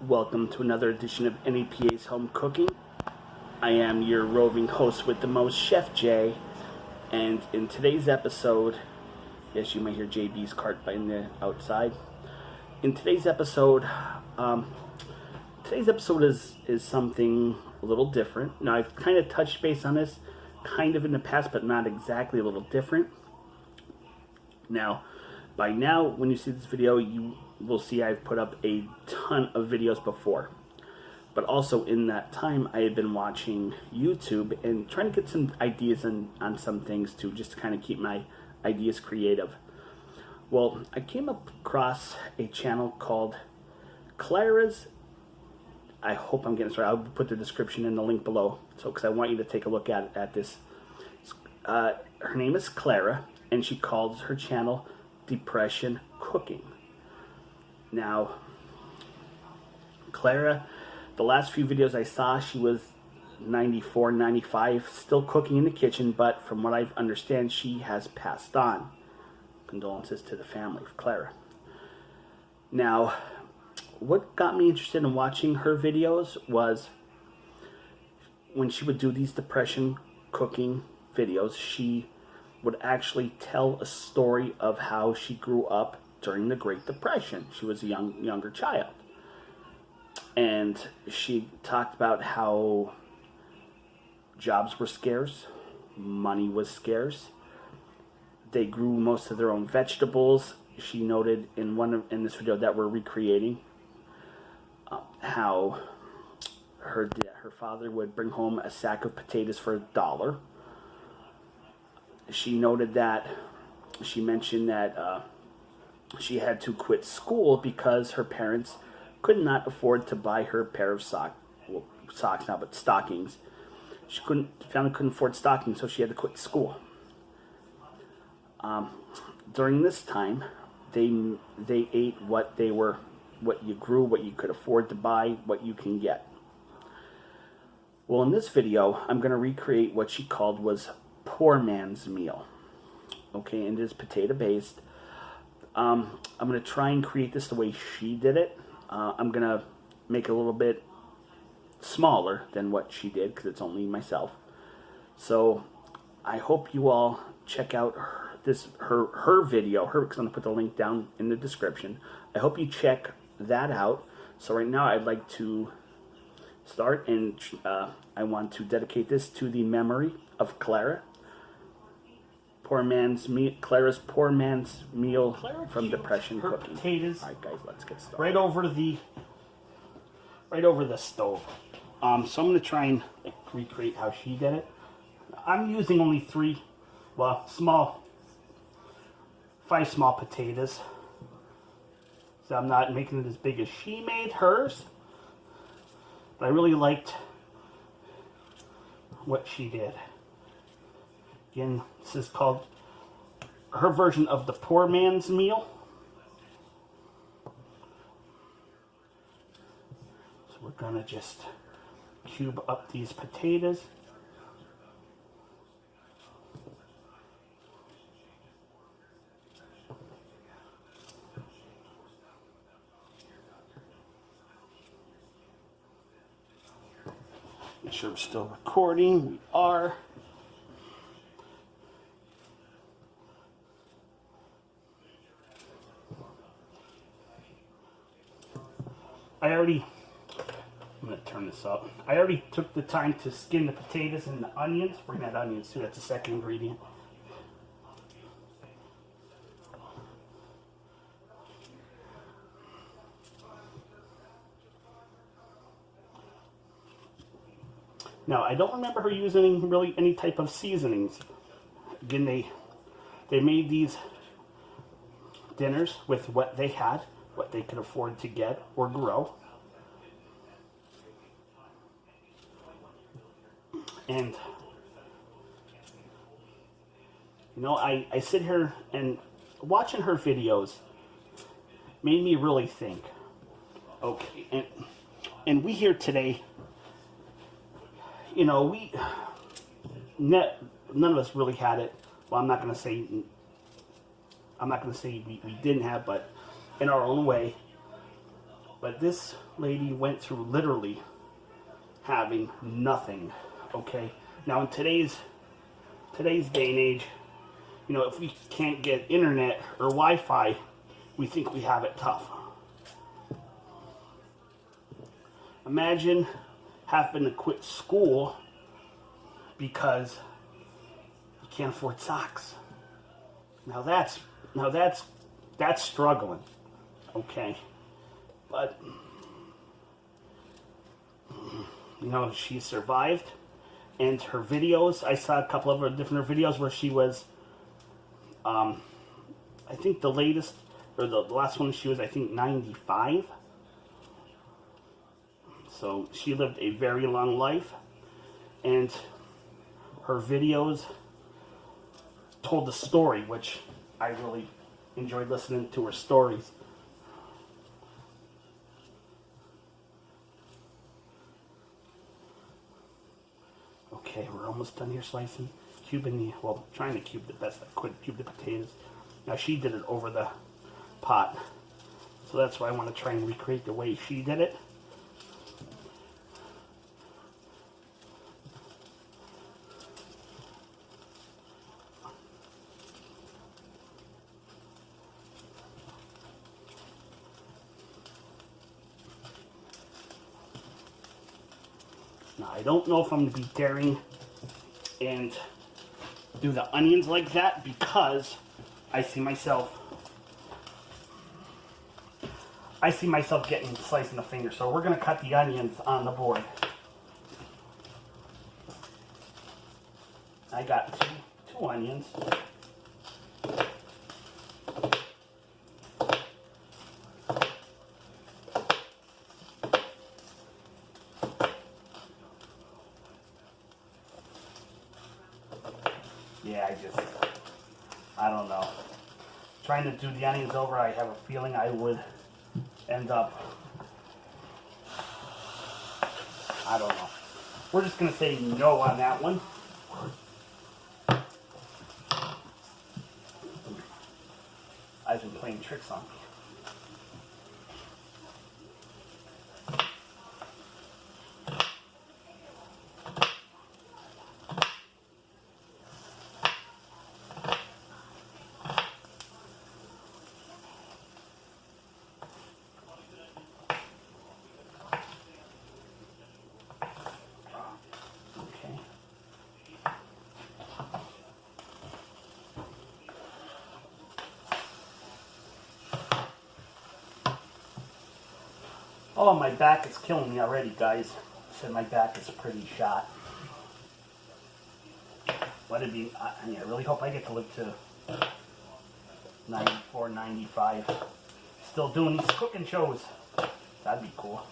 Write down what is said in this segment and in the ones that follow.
Welcome to another edition of NEPA's Home Cooking. I am your roving host with the most, Chef Jay, and in today's episode, yes, you might hear JB's cart by the outside. In today's episode, is something a little different. Now, I've kind of touched base on this kind of in the past, but not exactly, a little different. Now, by now, when you see this video, you will see I've put up a ton of videos before. But also in that time, I had been watching YouTube and trying to get some ideas on some things too, just to kind of keep my ideas creative. Well, I came across a channel called Clara's. I hope I'm getting it right. I'll put the description in the link below, so because I want you to take a look at this. Her name is Clara, and she calls her channel Depression Cooking. Now, Clara, the last few videos I saw, she was 94, 95, still cooking in the kitchen, but from what I understand, she has passed on. Condolences to the family of Clara. Now, what got me interested in watching her videos was when she would do these depression cooking videos, she would actually tell a story of how she grew up during the Great Depression. She was a younger child. And she talked about how jobs were scarce, money was scarce. They grew most of their own vegetables. She noted in this video that we're recreating how her father would bring home a sack of potatoes for $1. She noted that she mentioned that she had to quit school because her parents could not afford to buy her a pair of socks now, but stockings. Family couldn't afford stockings, so she had to quit school. During this time, they ate what you grew, what you could afford to buy, what you can get. Well, in this video, I'm going to recreate what she called was poor man's meal. Okay, and it is potato based. I'm going to try and create this the way she did it. I'm going to make it a little bit smaller than what she did because it's only myself. So I hope you all check out her video, because I'm going to put the link down in the description. I hope you check that out. So right now I'd like to start, and I want to dedicate this to the memory of Clara. Clara's poor man's meal from Depression Cooking. Potatoes. All right, guys, let's get started. Right over the stove. So I'm going to try and recreate how she did it. I'm using only 5 small potatoes. So I'm not making it as big as she made hers. But I really liked what she did. Again, this is called her version of the poor man's meal. So we're going to just cube up these potatoes. Make sure we're still recording. We are. I'm going to turn this up. I already took the time to skin the potatoes and the onions. Bring that onions too, that's the second ingredient. Now, I don't remember her using really any type of seasonings. Again, they made these dinners with what they had, what they could afford to get or grow. And, you know, I sit here and watching her videos made me really think, okay, and we here today, you know, none of us really had it. Well, I'm not going to say we didn't have, but in our own way, But this lady went through literally having nothing, okay? Now in today's day and age, you know, if we can't get internet or Wi-Fi, we think we have it tough. Imagine having to quit school because you can't afford socks. Now that's struggling, okay? But you know, she survived, and her videos, I saw a couple of her different videos where she was, I think the latest, or the last one she was, I think, 95. So she lived a very long life, and her videos told the story, which I really enjoyed listening to her stories. Okay, we're almost done here slicing. Cubing, well, trying to cube the best I could, cube the potatoes. Now she did it over the pot, so that's why I want to try and recreate the way she did it. Now, I don't know if I'm going to be daring and do the onions like that because I see myself getting sliced in the finger. So we're going to cut the onions on the board. I got two onions. Yeah, I don't know. Trying to do the onions over, I have a feeling I would end up, I don't know. We're just going to say no on that one. I've been playing tricks on me. Oh, my back is killing me already, guys. I said my back is pretty shot. Let it be. I really hope I get to live to 94, 95. Still doing these cooking shows. That'd be cool.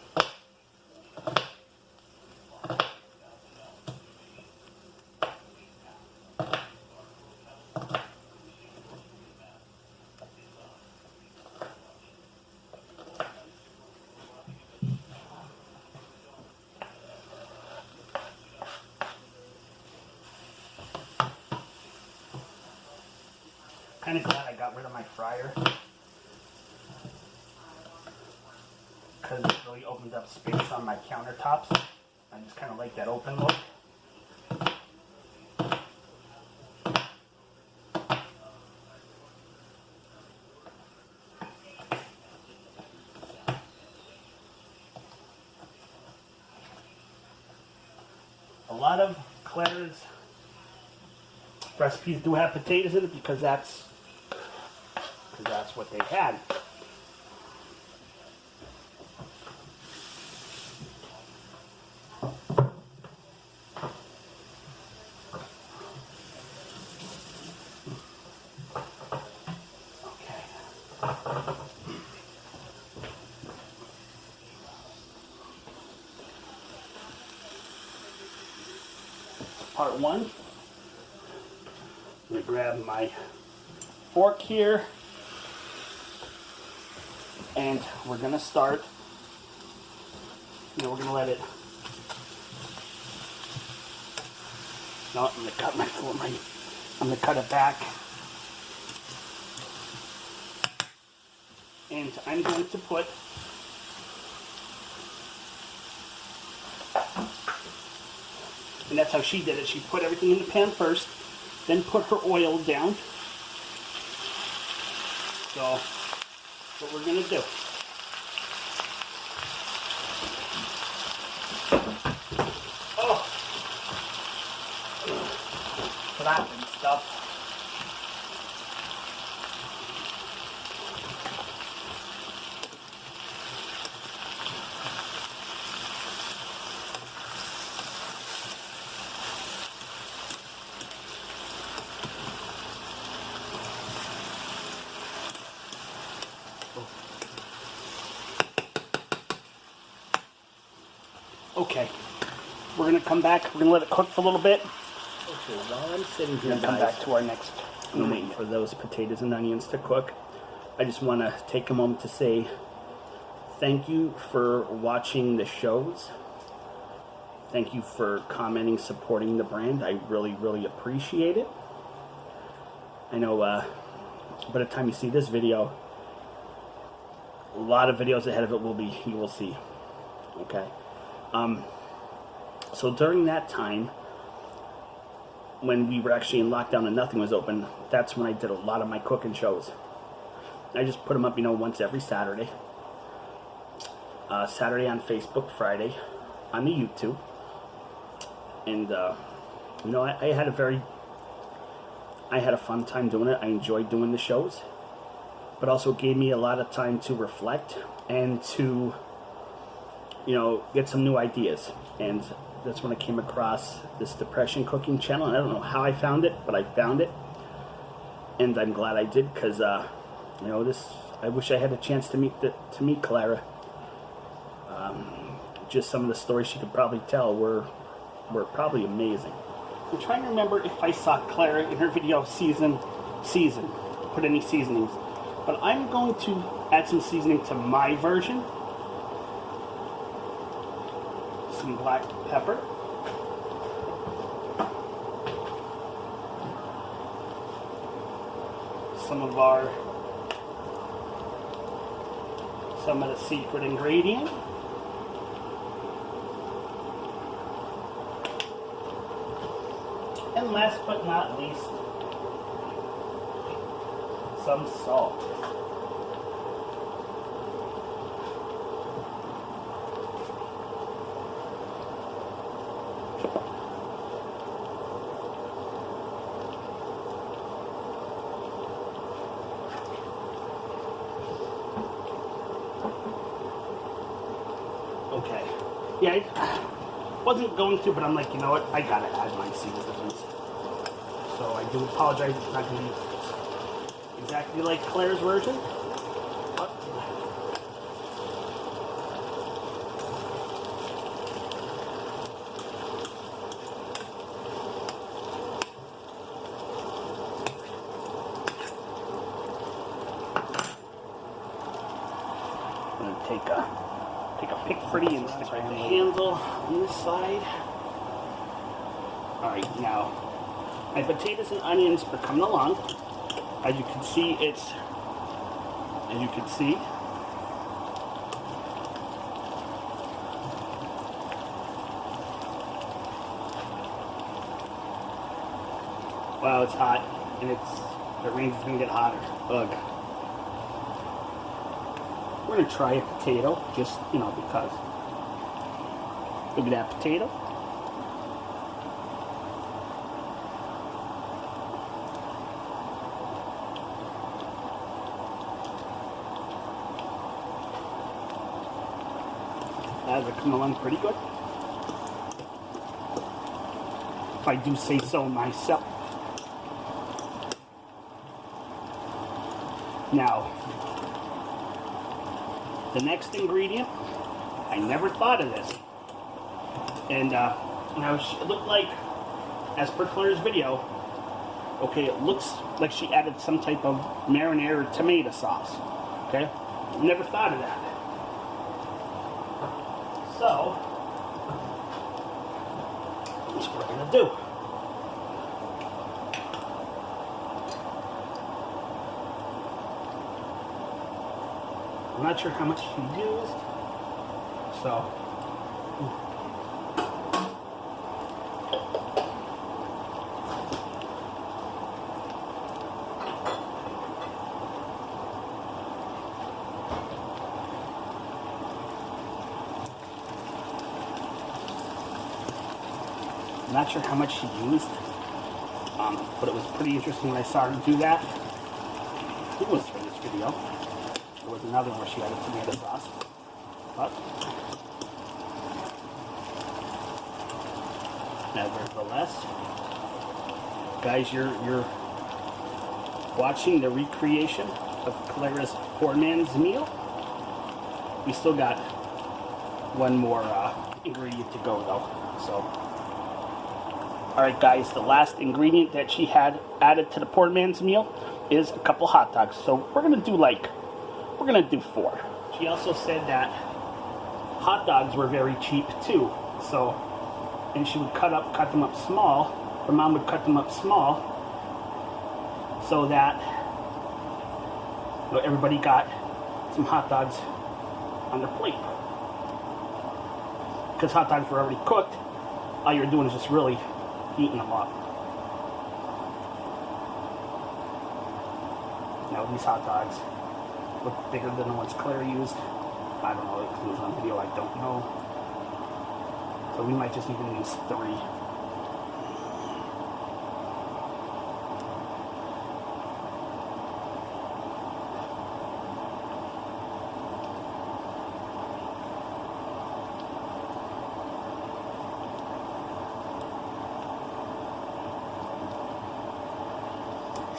Kind of glad I got rid of my fryer because it really opened up space on my countertops. I just kind of like that open look. A lot of Clara's recipes do have potatoes in it because that's what they had. Okay. Part one. I'm going to grab my fork here. And we're going to start, we're going to let it, no, I'm going to cut I'm going to cut it back. And I'm going to put And that's how she did it. She put everything in the pan first, then put her oil down. So, that's what we're going to do. Oh! Flapping stuff. Okay, we're gonna come back. We're gonna let it cook for a little bit. Okay, while I'm sitting here, come back to our next waiting for those potatoes and onions to cook. I just want to take a moment to say thank you for watching the shows. Thank you for commenting, supporting the brand. I really, really appreciate it. I know by the time you see this video, a lot of videos ahead of it you will see. Okay. So during that time, when we were actually in lockdown and nothing was open, that's when I did a lot of my cooking shows. I just put them up, once every Saturday. Saturday on Facebook, Friday on the YouTube. And, I had a fun time doing it. I enjoyed doing the shows. But also it gave me a lot of time to reflect and to get some new ideas. And that's when I came across this depression cooking channel. And I don't know how I found it, but I found it. And I'm glad I did, because, I wish I had a chance to meet Clara. Just some of the stories she could probably tell were probably amazing. I'm trying to remember if I saw Clara in her video season, put any seasonings. But I'm going to add some seasoning to my version. Some black pepper. Some of the secret ingredient. And last but not least, some salt. Okay. Yeah, I wasn't going to, but I'm like, you know what? I gotta add my seasonings. So I do apologize. It's not going to be exactly like Claire's version. But I'm going to take a pick pretty and stick right the handle on this side. Alright, now my potatoes and onions are coming along. As you can see, wow, it's hot, and the range is gonna get hotter. Ugh. We're gonna try a potato, just, because. Look at that potato. That is coming along pretty good, if I do say so myself. Now, the next ingredient, I never thought of this, and now it looked like, as per Claire's video, okay, it looks like she added some type of marinara tomato sauce. Okay, never thought of that. So, that's what we're going to do. I'm not sure how much she used, so I'm not sure how much she used, but it was pretty interesting when I saw her do that. It was for this video. There was another one where she added tomato sauce. But nevertheless, guys, you're watching the recreation of Clara's poor man's meal. We still got one more ingredient to go though. So, alright guys, the last ingredient that she had added to the poor man's meal is a couple hot dogs. So we're gonna do 4. She also said that hot dogs were very cheap too. So, and she would cut them up small. Her mom would cut them up small so that everybody got some hot dogs on their plate. Because hot dogs were already cooked, all you're doing is just really heating them up. Now these hot dogs look bigger than the ones Clara used. I don't know, it was on video, I don't know. So we might just even use 3.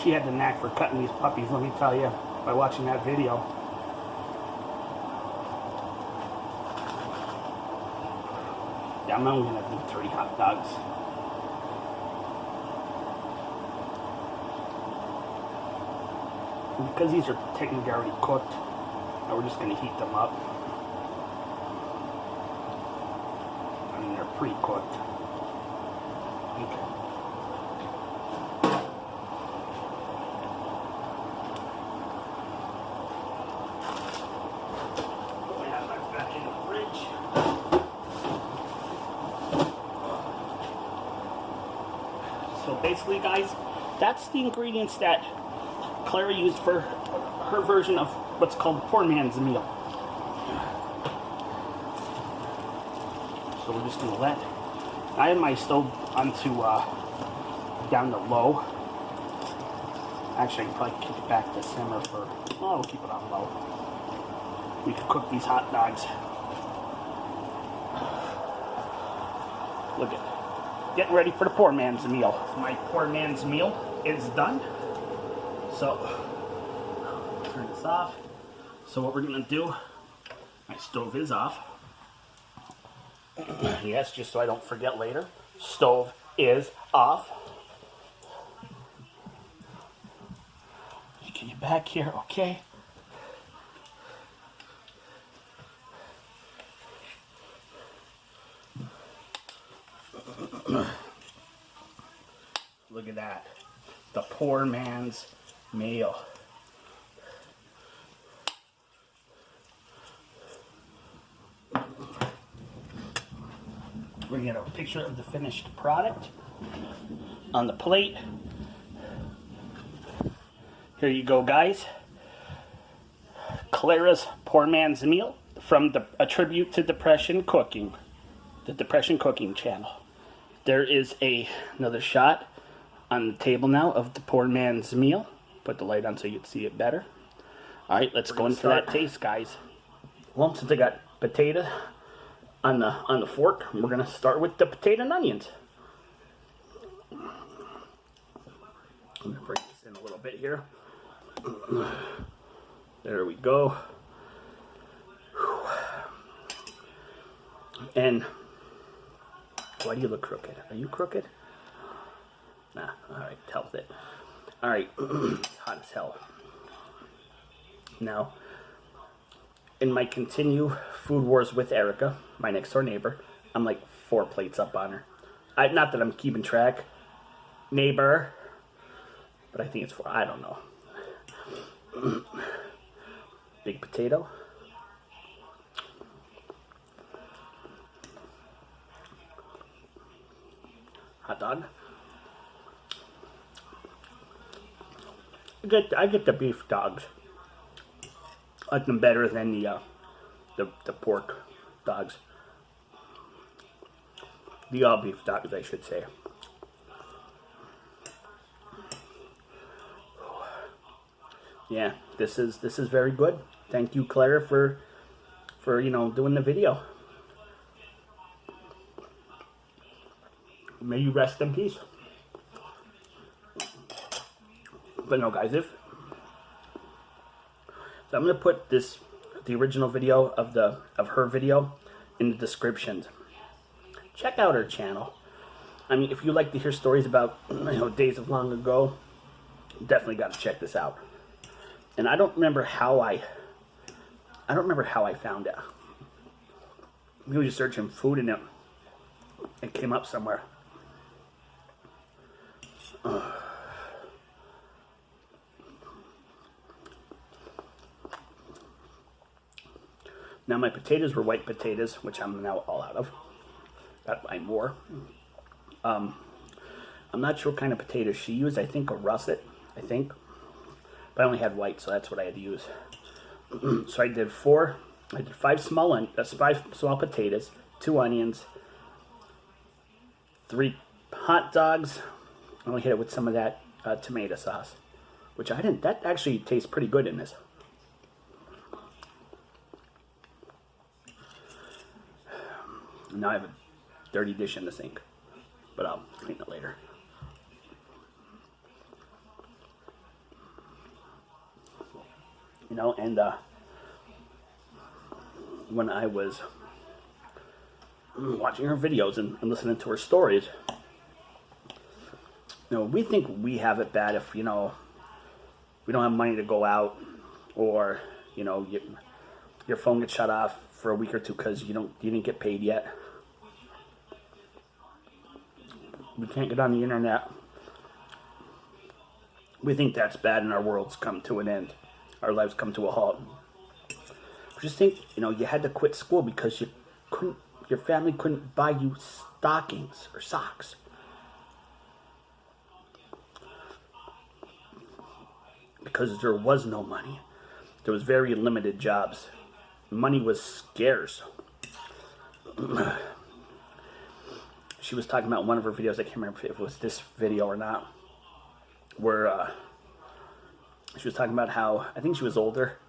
She had the knack for cutting these puppies, let me tell you, by watching that video. Yeah, I'm only going to do 3 hot dogs. And because these are technically already cooked, now we're just going to heat them up. I mean, they're pre-cooked. Okay. So basically, guys, that's the ingredients that Clara used for her version of what's called poor man's meal. So we're just going to I have my stove onto down to low. Actually, I can probably kick it back to simmer for, we'll keep it on low. We could cook these hot dogs. Look at it. Getting ready for the poor man's meal. My poor man's meal is done. So, turn this off. So what we're going to do, my stove is off. Yes, just so I don't forget later. Stove is off. Get you back here, okay? Look at that. The poor man's meal. We're going to get a picture of the finished product on the plate. Here you go, guys. Clara's Poor Man's Meal from a tribute to Depression Cooking. The Depression Cooking channel. There is another shot on the table now of the poor man's meal. Put the light on so you can see it better. Alright, let's go in for that taste, guys. Well, since I got potato on the fork, we're going to start with the potato and onions. I'm going to break this in a little bit here. There we go. And why do you look crooked? Are you crooked? Nah, alright, tells it. Alright, it's hot as hell. Now, in my continue food wars with Erica, my next door neighbor, I'm like 4 plates up on her. Not that I'm keeping track, neighbor, but I think it's 4, I don't know. Big potato. Hot dog. I get the beef dogs. I like them better than the pork dogs. The all beef tacos, I should say. Yeah, this is very good. Thank you, Clara, for doing the video. May you rest in peace. But no, guys, so I'm gonna put the original video of her video in the description. Check out her channel. I mean, if you like to hear stories about days of long ago, definitely got to check this out. And I don't remember how I found it. We were just searching food and it came up somewhere. Now my potatoes were white potatoes, which I'm now all out of. Got to buy more. I'm not sure what kind of potatoes she used. I think a russet, but I only had white, so that's what I had to use. So I did 5 small potatoes, 2 onions, 3 hot dogs. I only hit it with some of that tomato sauce, which I didn't. That actually tastes pretty good in this. Now I have a dirty dish in the sink, but I'll clean it later. And when I was watching her videos and listening to her stories, we think we have it bad if we don't have money to go out, or your phone gets shut off for a week or two because you didn't get paid yet. We can't get on the internet. We think that's bad, and our world's come to an end. Our lives come to a halt. Just think, you had to quit school because your family couldn't buy you stockings or socks. Because there was no money. There was very limited jobs. Money was scarce. She was talking about one of her videos, I can't remember if it was this video or not, where she was talking about how, I think she was older.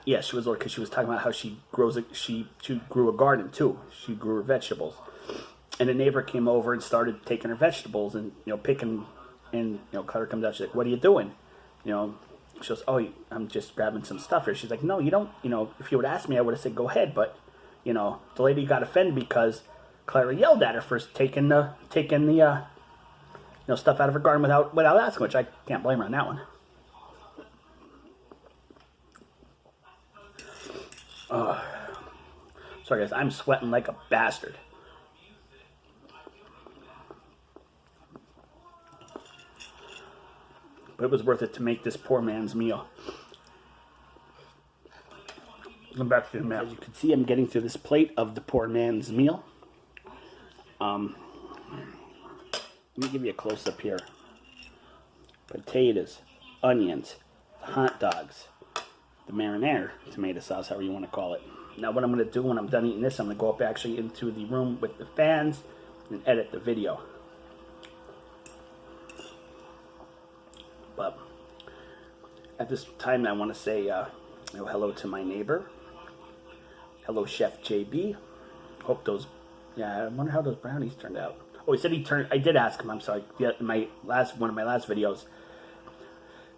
Yeah, she was older because she was talking about how she grew a garden too. She grew her vegetables. And a neighbor came over and started taking her vegetables and, picking, and, Clara comes out, she's like, "What are you doing?" She goes, "Oh, I'm just grabbing some stuff here." She's like, "No, you don't, if you would ask me, I would have said, go ahead." But, the lady got offended because Clara yelled at her for taking the stuff out of her garden without asking, which I can't blame her on that one. Sorry guys, I'm sweating like a bastard. But it was worth it to make this poor man's meal. Come back to the map. As you can see, I'm getting through this plate of the poor man's meal. Let me give you a close-up here. Potatoes, onions, hot dogs, the marinara, tomato sauce, however you want to call it. Now what I'm going to do when I'm done eating this, I'm going to go up actually into the room with the fans and edit the video. But at this time, I want to say hello to my neighbor. Hello, Chef JB. Hope those, I wonder how those brownies turned out. Oh, he said I did ask him, I'm sorry, one of my last videos.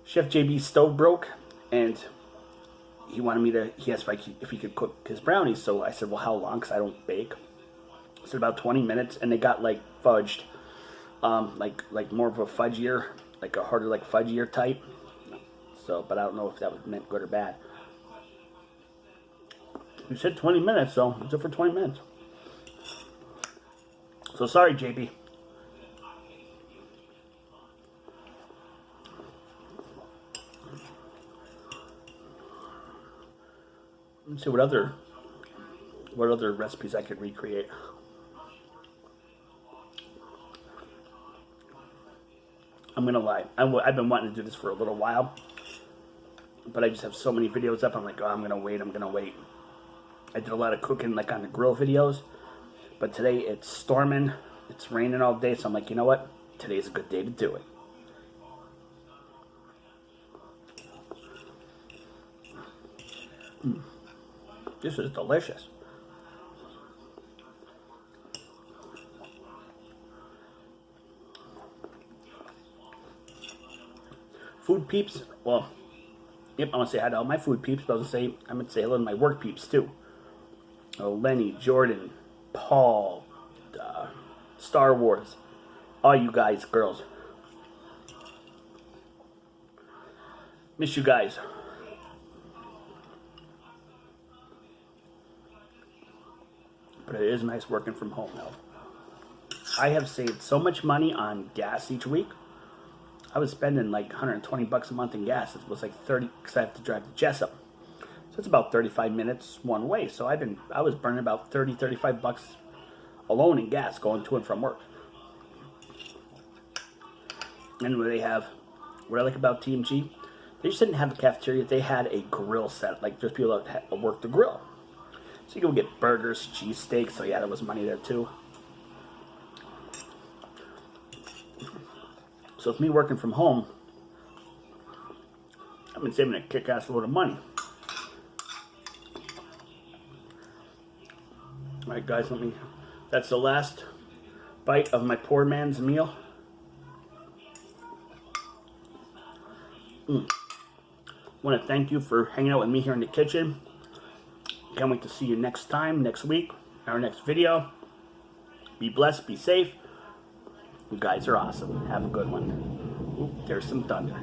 Chef JB's stove broke, and he asked if he could cook his brownies. So I said, well, how long? Because I don't bake. I said about 20 minutes, and they got like fudged, like more of a fudgier, like a harder like fudgier type. So, but I don't know if that meant good or bad. You said 20 minutes, so it's up for 20 minutes. So sorry, JB. Let's see what other recipes I could recreate. I'm gonna lie. I've been wanting to do this for a little while, but I just have so many videos up. I'm like, oh, I'm gonna wait. I did a lot of cooking, like on the grill videos, But today it's storming, it's raining all day, so I'm like, you know what? Today's a good day to do it. This is delicious. Food peeps, well, yep, I want to say hi to all my food peeps, but I'm going to say hello to my work peeps too. Oh, Lenny, Jordan, Paul, Star Wars, all you guys, girls. Miss you guys. But it is nice working from home though. I have saved so much money on gas each week. I was spending like 120 bucks a month in gas. It was like 30 because I have to drive to Jessup. So it's about 35 minutes one way. So I was burning about 30, 35 bucks alone in gas going to and from work. And what I like about TMG, they just didn't have a cafeteria. They had a grill set, like just people that work the grill. So you can get burgers, cheesesteaks. So yeah, there was money there too. So with me working from home, I've been saving a kick-ass load of money. Alright guys, that's the last bite of my poor man's meal. I want to thank you for hanging out with me here in the kitchen. Can't wait to see you next week, our next video. Be blessed, be safe. You guys are awesome. Have a good one. Ooh, there's some thunder.